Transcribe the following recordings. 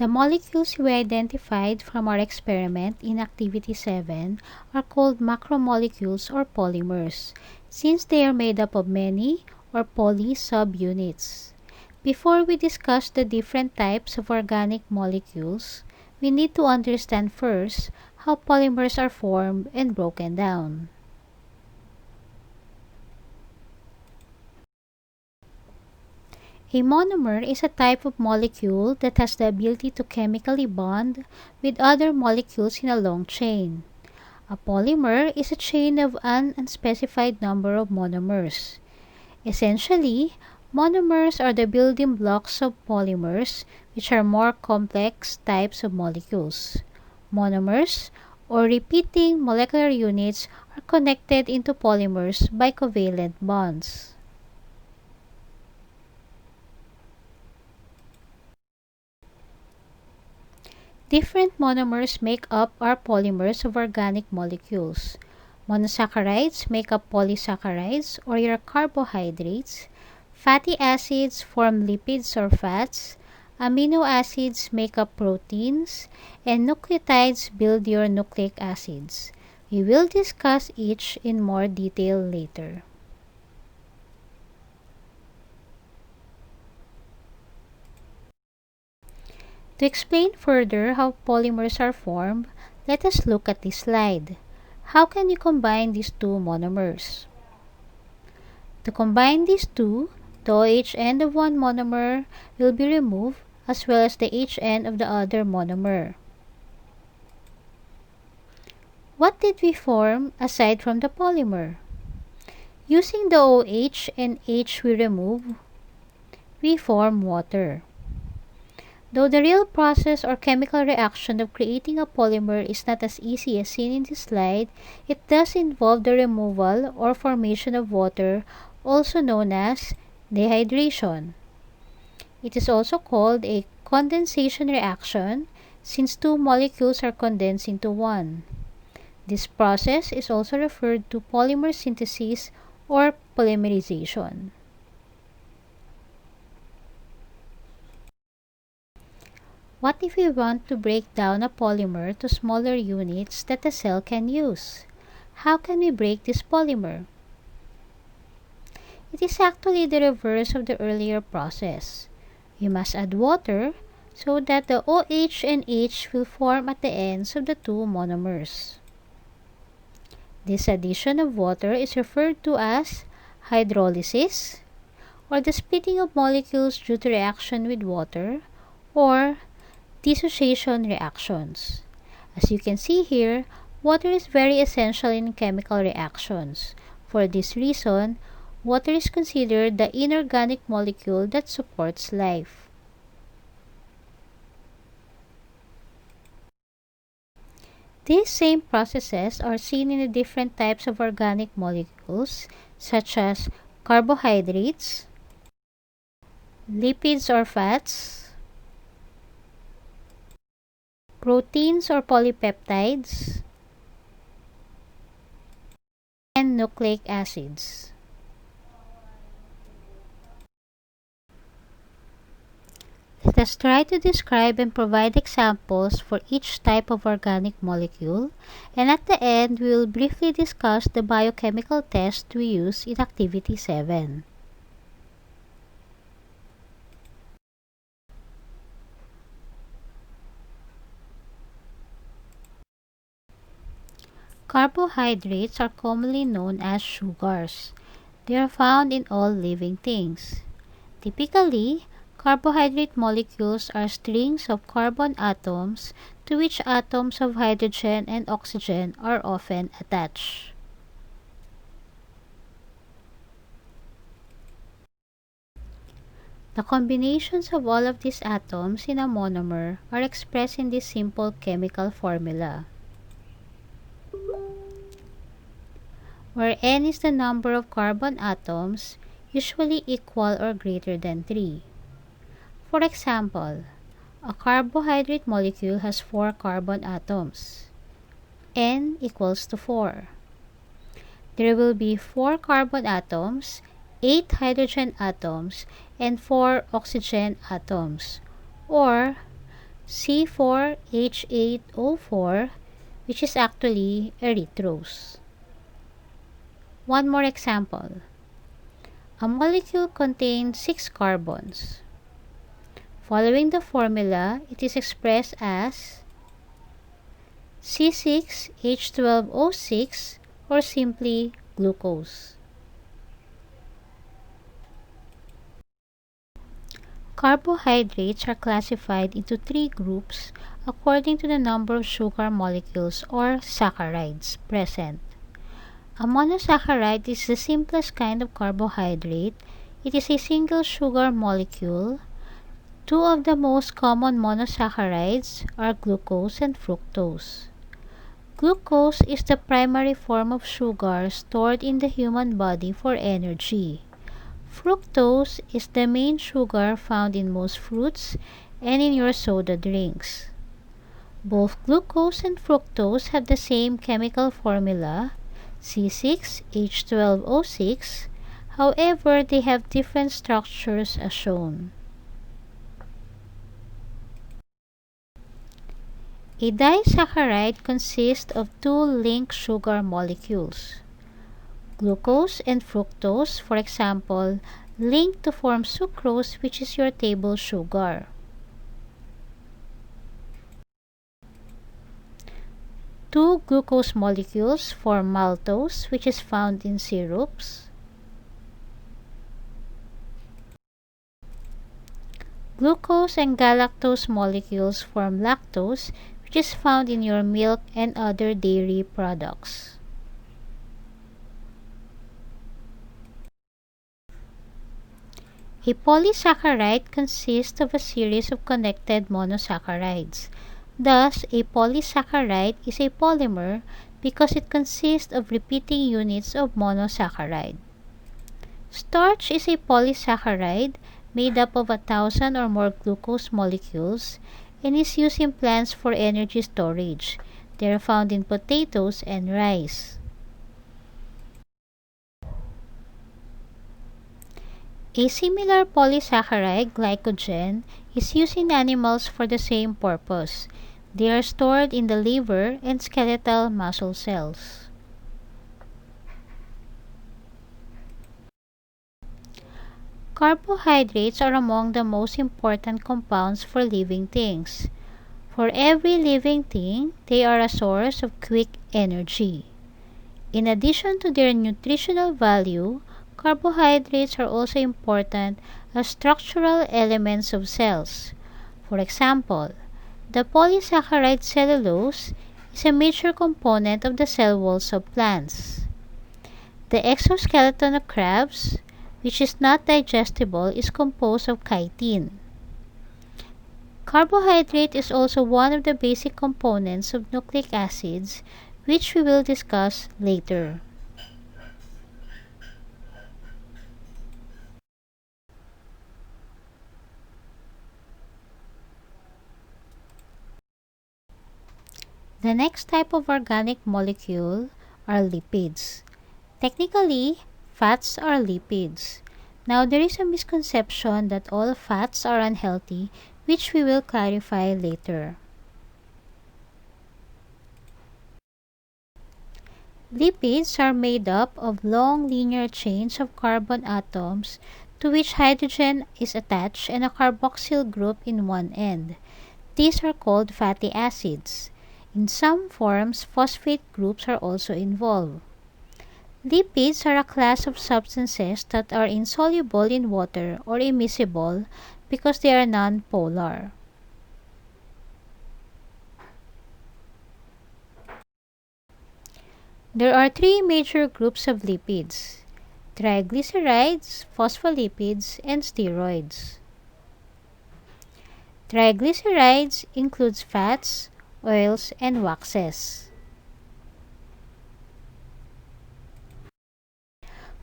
The molecules we identified from our experiment in Activity 7 are called macromolecules or polymers, since they are made up of many or poly subunits. Before we discuss the different types of organic molecules, we need to understand first how polymers are formed and broken down. A monomer is a type of molecule that has the ability to chemically bond with other molecules in a long chain. A polymer is a chain of an unspecified number of monomers. Essentially, monomers are the building blocks of polymers, which are more complex types of molecules. Monomers, or repeating molecular units, are connected into polymers by covalent bonds. Different monomers make up our polymers of organic molecules. Monosaccharides make up polysaccharides or your carbohydrates. Fatty acids form lipids or fats. Amino acids make up proteins. And nucleotides build your nucleic acids. We will discuss each in more detail later. To explain further how polymers are formed, let us look at this slide. How can you combine these two monomers? To combine these two, the OH end of one monomer will be removed as well as the H end of the other monomer. What did we form aside from the polymer? Using the OH and H we remove, we form water. Though the real process or chemical reaction of creating a polymer is not as easy as seen in this slide, it does involve the removal or formation of water, also known as dehydration. It is also called a condensation reaction since two molecules are condensed into one. This process is also referred to polymer synthesis or polymerization. What if we want to break down a polymer to smaller units that the cell can use? How can we break this polymer? It is actually the reverse of the earlier process. We must add water so that the OH and H will form at the ends of the two monomers. This addition of water is referred to as hydrolysis, or the splitting of molecules due to reaction with water, or dissociation reactions. As you can see here, water is very essential in chemical reactions. For this reason, water is considered the inorganic molecule that supports life. These same processes are seen in the different types of organic molecules, such as carbohydrates, lipids or fats, proteins or polypeptides, and nucleic acids. Let us try to describe and provide examples for each type of organic molecule, and at the end, we will briefly discuss the biochemical test we use in Activity 7. Carbohydrates are commonly known as sugars. They are found in all living things. Typically, carbohydrate molecules are strings of carbon atoms to which atoms of hydrogen and oxygen are often attached. The combinations of all of these atoms in a monomer are expressed in this simple chemical formula, where n is the number of carbon atoms, usually equal or greater than 3. For example, a carbohydrate molecule has 4 carbon atoms. N equals to 4. There will be 4 carbon atoms, 8 hydrogen atoms, and 4 oxygen atoms, or C4H8O4, which is actually erythrose. One more example. A molecule contains 6 carbons. Following the formula, it is expressed as C6H12O6 or simply glucose. Carbohydrates are classified into 3 groups according to the number of sugar molecules or saccharides present. A monosaccharide is the simplest kind of carbohydrate. It is a single sugar molecule. Two of the most common monosaccharides are glucose and fructose. Glucose is the primary form of sugar stored in the human body for energy. Fructose is the main sugar found in most fruits and in your soda drinks. Both glucose and fructose have the same chemical formula, C6H12O6, however, they have different structures as shown. A disaccharide consists of 2 linked sugar molecules. Glucose and fructose, for example, link to form sucrose, which is your table sugar. Two glucose molecules form maltose, which is found in syrups. Glucose and galactose molecules form lactose, which is found in your milk and other dairy products. A polysaccharide consists of a series of connected monosaccharides. Thus, a polysaccharide is a polymer because it consists of repeating units of monosaccharide. Starch is a polysaccharide made up of 1,000 or more glucose molecules and is used in plants for energy storage. They are found in potatoes and rice. A similar polysaccharide, glycogen, is used in animals for the same purpose. They are stored in the liver and skeletal muscle cells. Carbohydrates are among the most important compounds for living things. For every living thing, they are a source of quick energy. In addition to their nutritional value, carbohydrates are also important as structural elements of cells. For example, the polysaccharide cellulose is a major component of the cell walls of plants. The exoskeleton of crabs, which is not digestible, is composed of chitin. Carbohydrate is also one of the basic components of nucleic acids, which we will discuss later. The next type of organic molecule are lipids. Technically, fats are lipids. Now, there is a misconception that all fats are unhealthy, which we will clarify later. Lipids are made up of long linear chains of carbon atoms to which hydrogen is attached and a carboxyl group in one end. These are called fatty acids. In some forms, phosphate groups are also involved. Lipids are a class of substances that are insoluble in water or immiscible because they are non-polar. There are 3 major groups of lipids: triglycerides, phospholipids, and steroids. Triglycerides includes fats, oils, and waxes.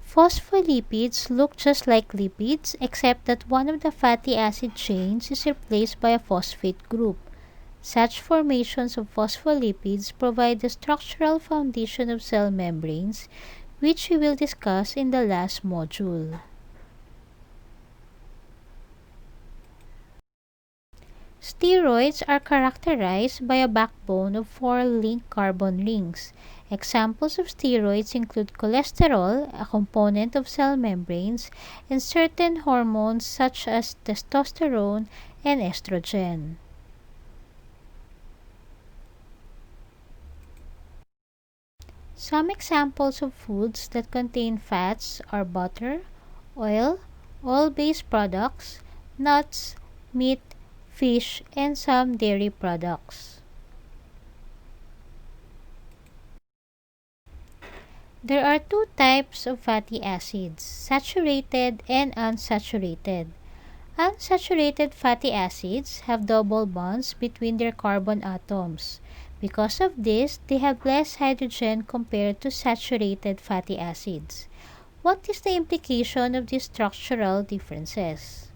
Phospholipids look just like lipids except that one of the fatty acid chains is replaced by a phosphate group. Such formations of phospholipids provide the structural foundation of cell membranes, which we will discuss in the last module. Steroids are characterized by a backbone of 4 linked carbon rings. Examples of steroids include cholesterol, a component of cell membranes, and certain hormones such as testosterone and estrogen. Some examples of foods that contain fats are butter, oil, oil-based products, nuts, meat, fish, and some dairy products. There are two types of fatty acids, saturated and unsaturated. Unsaturated fatty acids have double bonds between their carbon atoms. Because of this, they have less hydrogen compared to saturated fatty acids. What is the implication of these structural differences?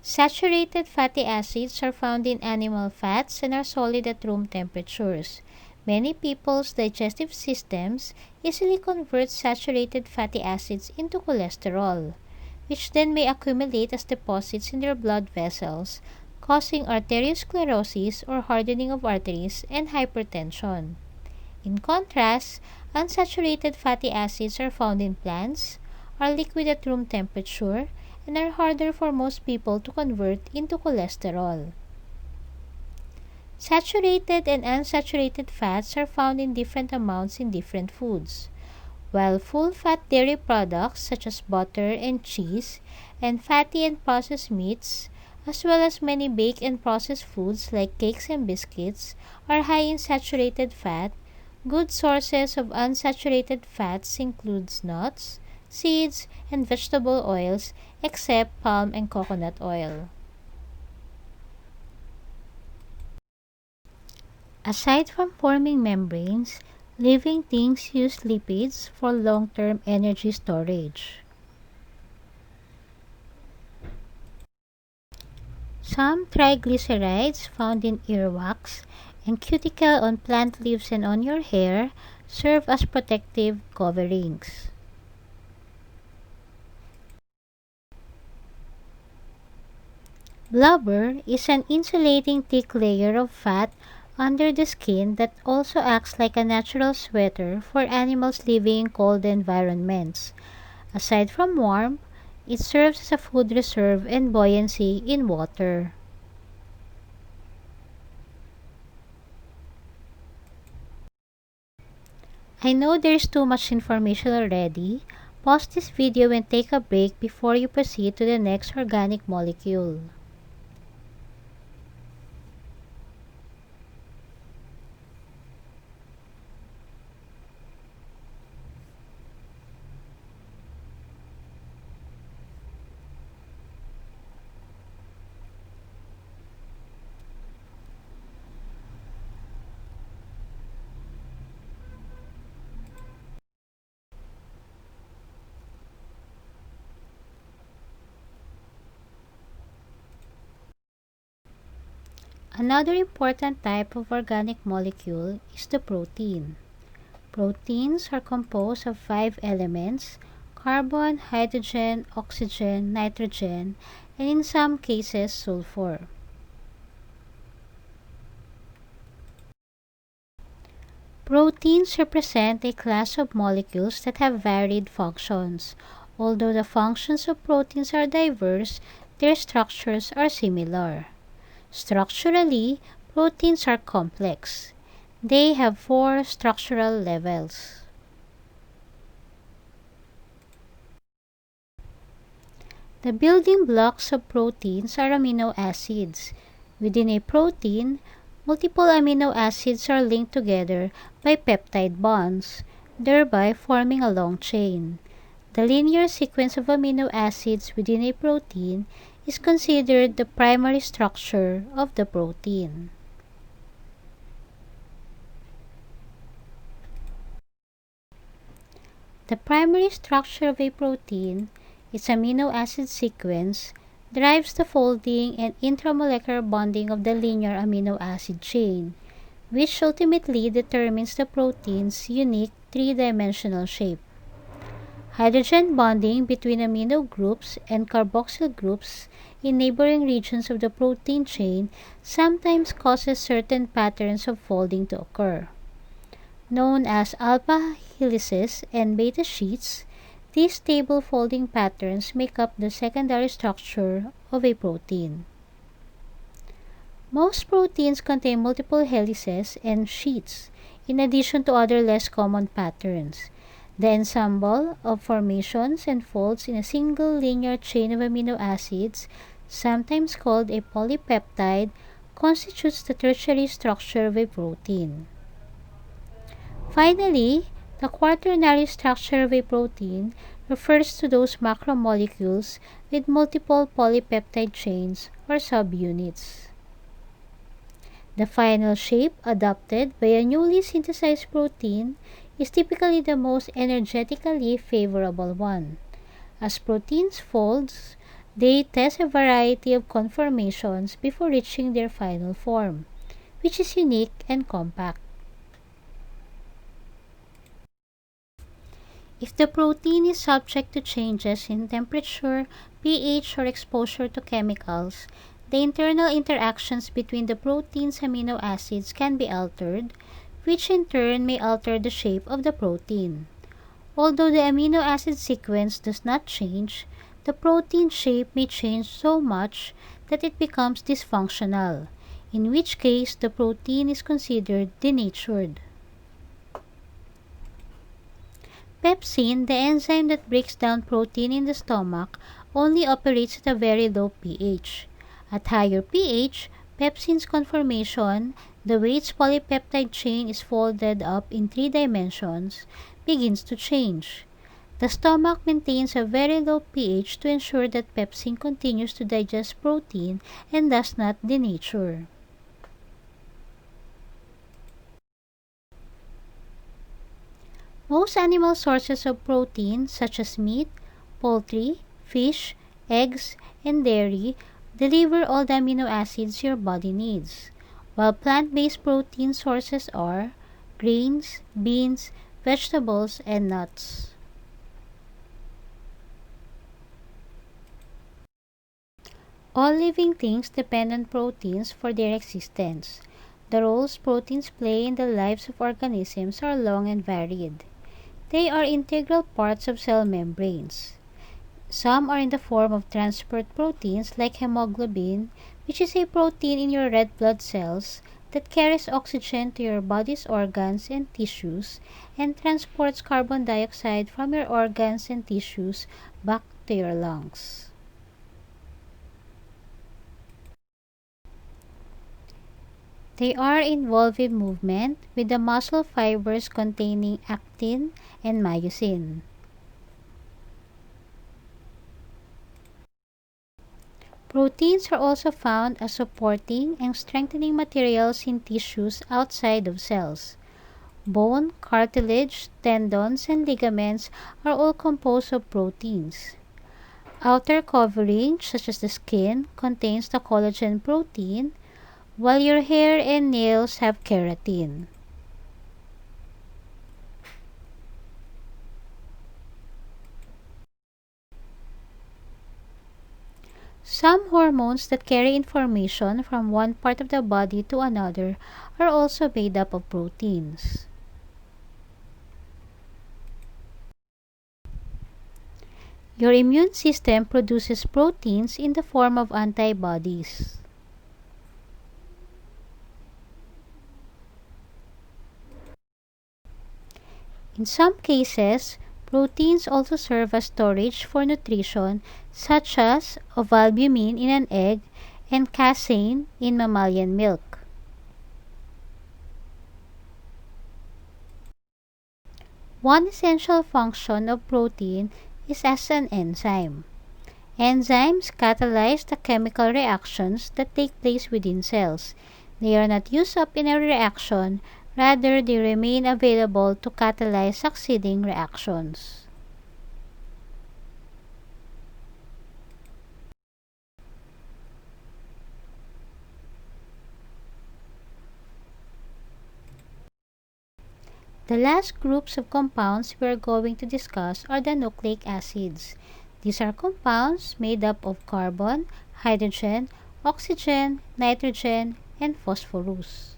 Saturated fatty acids are found in animal fats and are solid at room temperatures. Many people's digestive systems easily convert saturated fatty acids into cholesterol, which then may accumulate as deposits in their blood vessels, causing arteriosclerosis or hardening of arteries and hypertension. In contrast, unsaturated fatty acids are found in plants, are liquid at room temperature, and are harder for most people to convert into cholesterol. Saturated and unsaturated fats are found in different amounts in different foods. While full-fat dairy products such as butter and cheese, and fatty and processed meats, as well as many baked and processed foods like cakes and biscuits, are high in saturated fat, good sources of unsaturated fats include nuts, seeds, and vegetable oils, except palm and coconut oil. Aside from forming membranes, living things use lipids for long-term energy storage. Some triglycerides found in earwax and cuticle on plant leaves and on your hair serve as protective coverings. Blubber is an insulating thick layer of fat under the skin that also acts like a natural sweater for animals living in cold environments. Aside from warmth, it serves as a food reserve and buoyancy in water. I know there's too much information already. Pause this video and take a break before you proceed to the next organic molecule. Another important type of organic molecule is the protein. Proteins are composed of 5 elements: carbon, hydrogen, oxygen, nitrogen, and in some cases sulfur. Proteins represent a class of molecules that have varied functions. Although the functions of proteins are diverse, their structures are similar. Structurally, proteins are complex. They have 4 structural levels. The building blocks of proteins are amino acids. Within a protein, multiple amino acids are linked together by peptide bonds, thereby forming a long chain. The linear sequence of amino acids within a protein is considered the primary structure of the protein. The primary structure of a protein, its amino acid sequence, drives the folding and intramolecular bonding of the linear amino acid chain, which ultimately determines the protein's unique three-dimensional shape. Hydrogen bonding between amino groups and carboxyl groups in neighboring regions of the protein chain sometimes causes certain patterns of folding to occur. Known as alpha helices and beta sheets, these stable folding patterns make up the secondary structure of a protein. Most proteins contain multiple helices and sheets, in addition to other less common patterns. The ensemble of formations and folds in a single linear chain of amino acids, sometimes called a polypeptide, constitutes the tertiary structure of a protein. Finally, the quaternary structure of a protein refers to those macromolecules with multiple polypeptide chains or subunits. The final shape adopted by a newly synthesized protein is typically the most energetically favorable one. As proteins fold, they test a variety of conformations before reaching their final form, which is unique and compact. If the protein is subject to changes in temperature, pH, or exposure to chemicals, the internal interactions between the protein's amino acids can be altered, which in turn may alter the shape of the protein. Although the amino acid sequence does not change, the protein shape may change so much that it becomes dysfunctional, in which case the protein is considered denatured. Pepsin, the enzyme that breaks down protein in the stomach, only operates at a very low pH. At higher pH, pepsin's conformation, the way its polypeptide chain is folded up in 3 dimensions, begins to change. The stomach maintains a very low pH to ensure that pepsin continues to digest protein and does not denature. Most animal sources of protein, such as meat, poultry, fish, eggs, and dairy, deliver all the amino acids your body needs, while plant-based protein sources are grains, beans, vegetables, and nuts. All living things depend on proteins for their existence. The roles proteins play in the lives of organisms are long and varied. They are integral parts of cell membranes. Some are in the form of transport proteins like hemoglobin, which is a protein in your red blood cells that carries oxygen to your body's organs and tissues and transports carbon dioxide from your organs and tissues back to your lungs. They are involved in movement with the muscle fibers containing actin and myosin. Proteins are also found as supporting and strengthening materials in tissues outside of cells. Bone, cartilage, tendons, and ligaments are all composed of proteins. Outer covering, such as the skin, contains the collagen protein, while your hair and nails have keratin. Some hormones that carry information from one part of the body to another are also made up of proteins. Your immune system produces proteins in the form of antibodies. In some cases, proteins also serve as storage for nutrition, such as ovalbumin in an egg and casein in mammalian milk. One essential function of protein is as an enzyme. Enzymes catalyze the chemical reactions that take place within cells. They are not used up in a reaction, rather they remain available to catalyze succeeding reactions. The last groups of compounds we are going to discuss are the nucleic acids. These are compounds made up of carbon, hydrogen, oxygen, nitrogen, and phosphorus.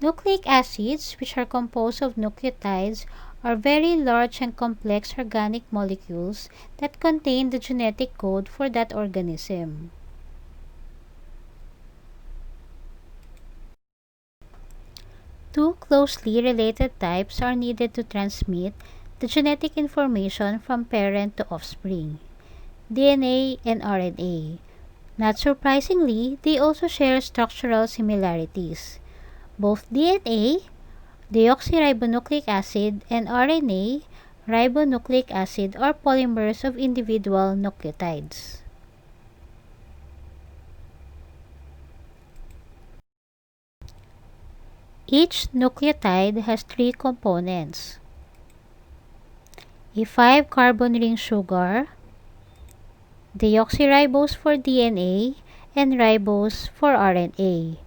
Nucleic acids, which are composed of nucleotides, are very large and complex organic molecules that contain the genetic code for that organism. Two closely related types are needed to transmit the genetic information from parent to offspring: DNA and RNA. Not surprisingly, they also share structural similarities. Both DNA, deoxyribonucleic acid, and RNA, ribonucleic acid, are polymers of individual nucleotides. Each nucleotide has three components: a 5-carbon ring sugar, deoxyribose for DNA, and ribose for RNA.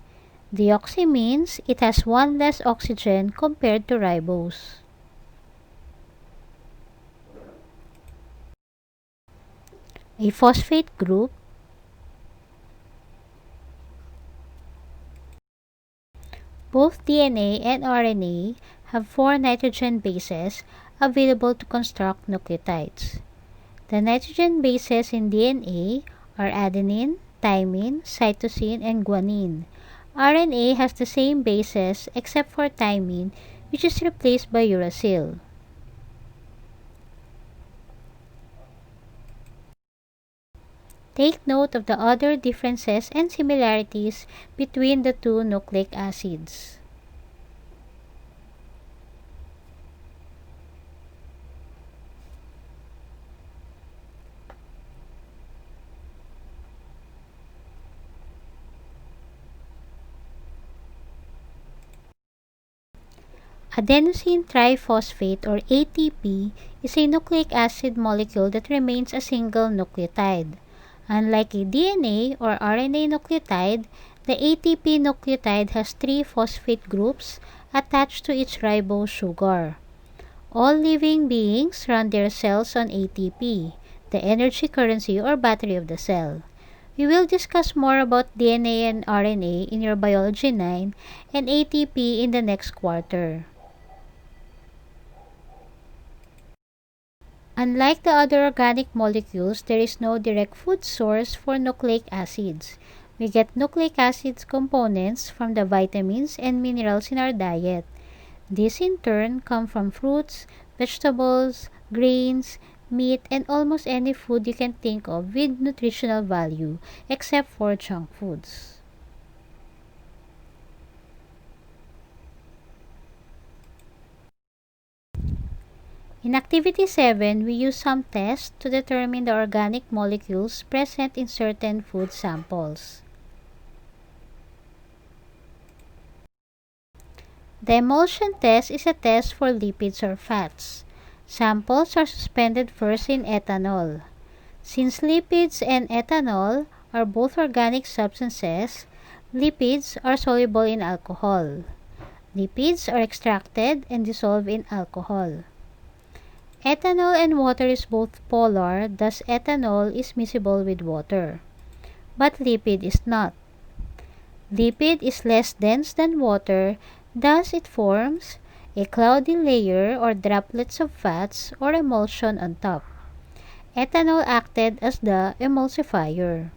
Deoxy means it has one less oxygen compared to ribose. A phosphate group, both DNA and RNA have 4 nitrogen bases available to construct nucleotides. The nitrogen bases in DNA are adenine, thymine, cytosine, and guanine. RNA has the same bases except for thymine, which is replaced by uracil. Take note of the other differences and similarities between the two nucleic acids. Adenosine triphosphate, or ATP, is a nucleic acid molecule that remains a single nucleotide. Unlike a DNA or RNA nucleotide, the ATP nucleotide has 3 phosphate groups attached to each ribose sugar. All living beings run their cells on ATP, the energy currency or battery of the cell. We will discuss more about DNA and RNA in your Biology 9 and ATP in the next quarter. Unlike the other organic molecules, there is no direct food source for nucleic acids. We get nucleic acids components from the vitamins and minerals in our diet. These in turn come from fruits, vegetables, grains, meat, and almost any food you can think of with nutritional value, except for junk foods. In Activity 7, we use some tests to determine the organic molecules present in certain food samples. The Emulsion Test is a test for lipids or fats. Samples are suspended first in ethanol. Since lipids and ethanol are both organic substances, lipids are soluble in alcohol. Lipids are extracted and dissolved in alcohol. Ethanol and water is both polar, thus ethanol is miscible with water. But lipid is not. Lipid is less dense than water, thus it forms a cloudy layer or droplets of fats or emulsion on top. Ethanol acted as the emulsifier.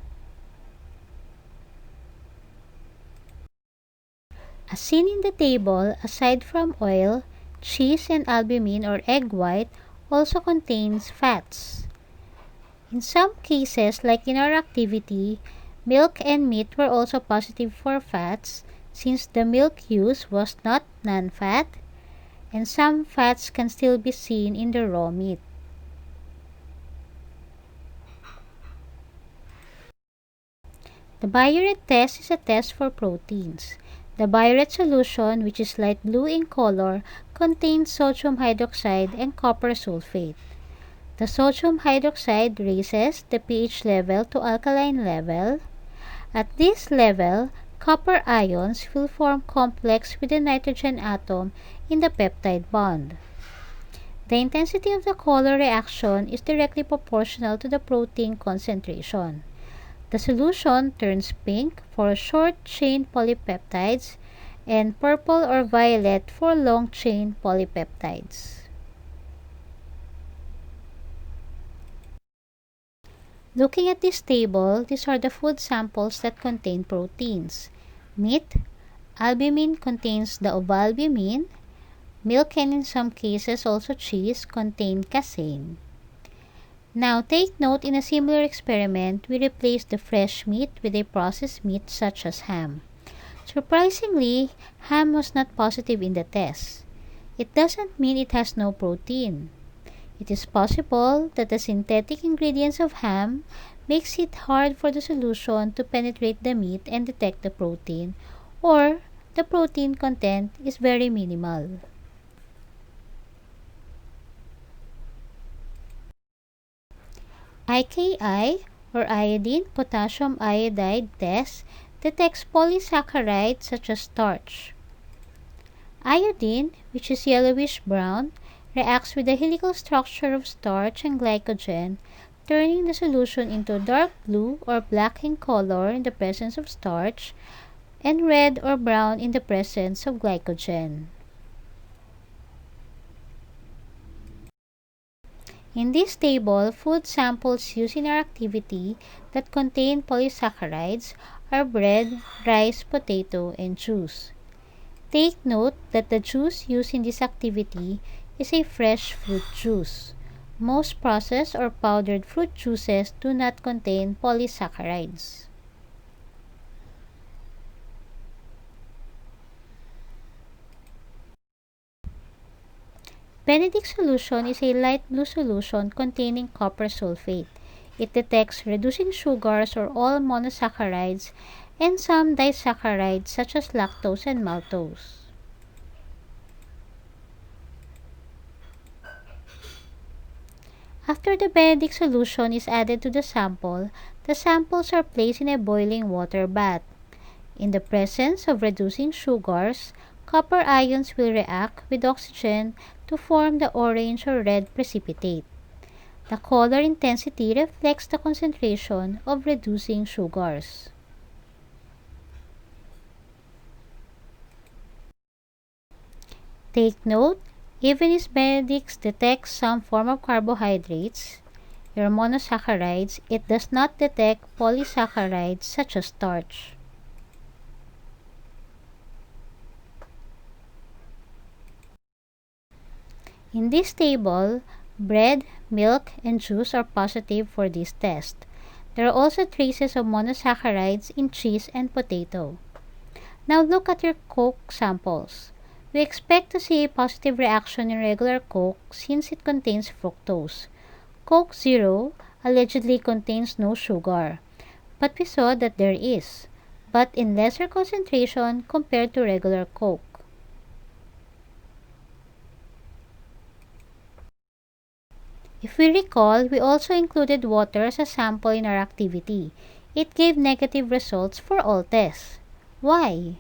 As seen in the table, aside from oil, cheese and albumin or egg white also contains fats. In some cases, like in our activity, milk and meat were also positive for fats since the milk used was not non-fat, and some fats can still be seen in the raw meat. The Biuret test is a test for proteins. The Biuret solution, which is light blue in color, contains sodium hydroxide and copper sulfate. The sodium hydroxide raises the pH level to alkaline level. At this level, copper ions will form complex with the nitrogen atom in the peptide bond. The intensity of the color reaction is directly proportional to the protein concentration. The solution turns pink for short-chain polypeptides and purple or violet for long-chain polypeptides. Looking at this table, these are the food samples that contain proteins. Meat, albumin contains the ovalbumin. Milk and in some cases also cheese contain casein. Now take note, in a similar experiment, we replaced the fresh meat with a processed meat such as ham. Surprisingly, ham was not positive in the test. It doesn't mean it has no protein. It is possible that the synthetic ingredients of ham makes it hard for the solution to penetrate the meat and detect the protein, or the protein content is very minimal. IKI, or iodine potassium iodide test, detects polysaccharides such as starch. Iodine, which is yellowish brown, reacts with the helical structure of starch and glycogen, turning the solution into dark blue or black in color in the presence of starch, and red or brown in the presence of glycogen. In this table, food samples used in our activity that contain polysaccharides are bread, rice, potato, and juice. Take note that the juice used in this activity is a fresh fruit juice. Most processed or powdered fruit juices do not contain polysaccharides. Benedict solution is a light blue solution containing copper sulfate. It detects reducing sugars or all monosaccharides and some disaccharides such as lactose and maltose. After the Benedict solution is added to the samples are placed in a boiling water bath. In the presence of reducing sugars, copper ions will react with oxygen to form the orange or red precipitate. The color intensity reflects the concentration of reducing sugars. Take note, even if Benedict detects some form of carbohydrates, or monosaccharides, it does not detect polysaccharides such as starch. In this table, bread, milk, and juice are positive for this test. There are also traces of monosaccharides in cheese and potato. Now look at your Coke samples. We expect to see a positive reaction in regular Coke since it contains fructose. Coke Zero allegedly contains no sugar, but we saw that there is, but in lesser concentration compared to regular Coke. If we recall, we also included water as a sample in our activity. It gave negative results for all tests. Why?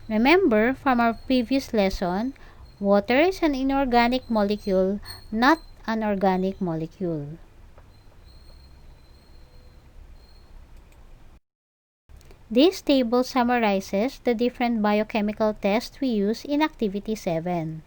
Remember from our previous lesson, water is an inorganic molecule, not an organic molecule. This table summarizes the different biochemical tests we use in Activity 7.